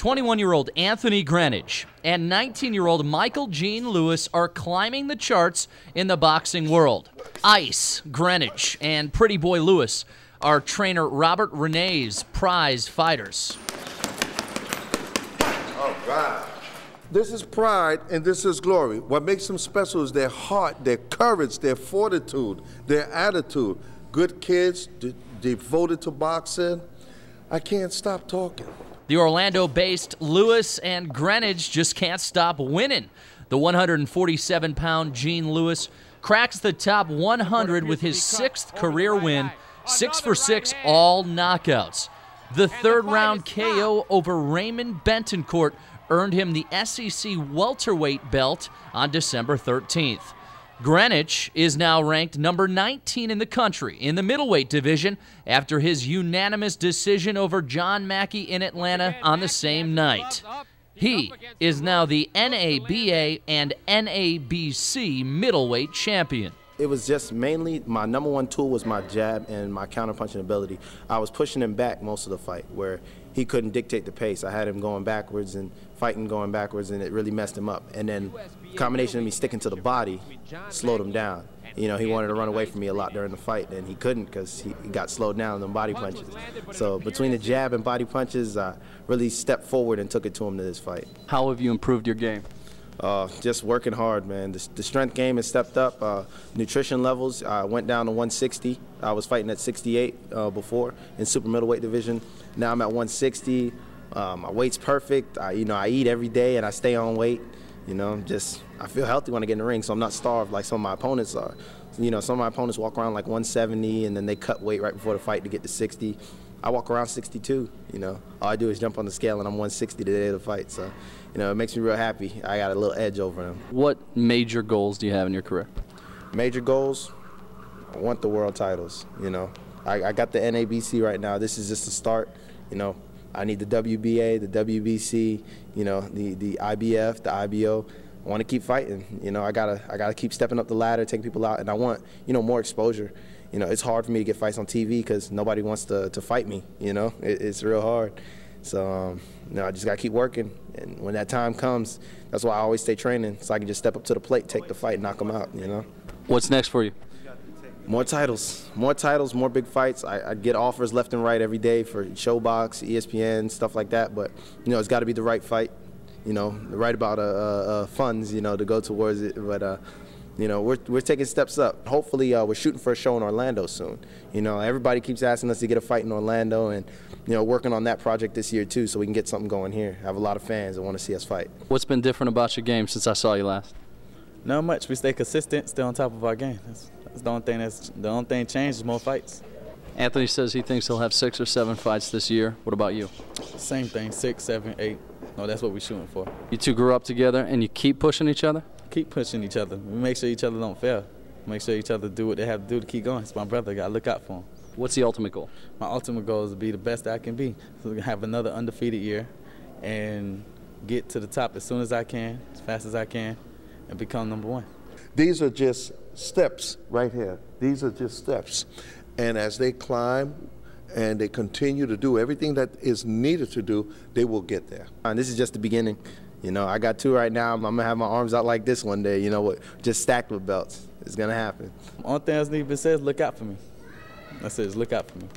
21-year-old Anthony Greenidge and 19-year-old Michael Gene Lewis are climbing the charts in the boxing world. Ice, Greenidge, and Pretty Boy Lewis are trainer Robert Renee's prize fighters. All right. This is pride and this is glory. What makes them special is their heart, their courage, their fortitude, their attitude. Good kids, devoted to boxing. I can't stop talking. The Orlando-based Lewis and Greenidge just can't stop winning. The 147-pound Gene Lewis cracks the top 100 with his 6th career win, 6 for 6, all knockouts. The third-round KO over Raymond Bentoncourt earned him the SEC welterweight belt on December 13th. Greenidge is now ranked number 19 in the country in the middleweight division after his unanimous decision over John Mackey in Atlanta on the same night. He is now the NABA and NABC middleweight champion. It was just mainly my #1 tool was my jab and my counterpunching ability. I was pushing him back most of the fight where he couldn't dictate the pace. I had him going backwards and fighting going backwards, and it really messed him up. And then combination of me sticking to the body slowed him down. You know, he wanted to run away from me a lot during the fight, and he couldn't because he got slowed down in the body punches. So between the jab and body punches, I really stepped forward and took it to him to this fight. How have you improved your game? Just working hard, man. The strength game has stepped up. Nutrition levels, I went down to 160. I was fighting at 68 before in super middleweight division. Now I'm at 160. My weight's perfect. You know, I eat every day and I stay on weight. You know, I feel healthy when I get in the ring, so I'm not starved like some of my opponents are. You know, some of my opponents walk around like 170 and then they cut weight right before the fight to get to 60. I walk around 62, you know. All I do is jump on the scale and I'm 160 the day of the fight. So, you know, it makes me real happy. I got a little edge over them. What major goals do you have in your career? Major goals? I want the world titles, you know. I got the NABC right now. This is just a start, you know. I need the WBA, the WBC, you know, the IBF, the IBO. I want to keep fighting. You know, I gotta keep stepping up the ladder, taking people out, and I want, you know, more exposure. You know, it's hard for me to get fights on TV because nobody wants to fight me, you know. It's real hard. So, you know, I just got to keep working. And when that time comes, that's why I always stay training, so I can just step up to the plate, take the fight, knock them out, you know. What's next for you? More titles, more big fights. I get offers left and right every day for Showbox, ESPN, stuff like that. But, you know, it's got to be the right fight, you know, the right amount of funds, you know, to go towards it. But, you know, we're taking steps up. Hopefully, we're shooting for a show in Orlando soon. You know, everybody keeps asking us to get a fight in Orlando, and, you know, working on that project this year too, so we can get something going here. I have a lot of fans that want to see us fight. What's been different about your game since I saw you last? Not much. We stay consistent, stay on top of our game. That's the only thing changed is more fights. Anthony says he thinks he'll have 6 or 7 fights this year. What about you? Same thing, 6, 7, 8. No, that's what we're shooting for. You two grew up together and you keep pushing each other? Keep pushing each other. We make sure each other don't fail. Make sure each other do what they have to do to keep going. It's my brother. Got to look out for him. What's the ultimate goal? My ultimate goal is to be the best I can be. So we can have another undefeated year and get to the top as soon as I can, as fast as I can, and become #1. These are just steps right here. These are just steps. And as they climb and they continue to do everything that is needed to do, they will get there. And this is just the beginning. You know, I got 2 right now. I'm going to have my arms out like this one day, you know, just stacked with belts. It's going to happen. Only thing else need to be said is look out for me. That's it, look out for me.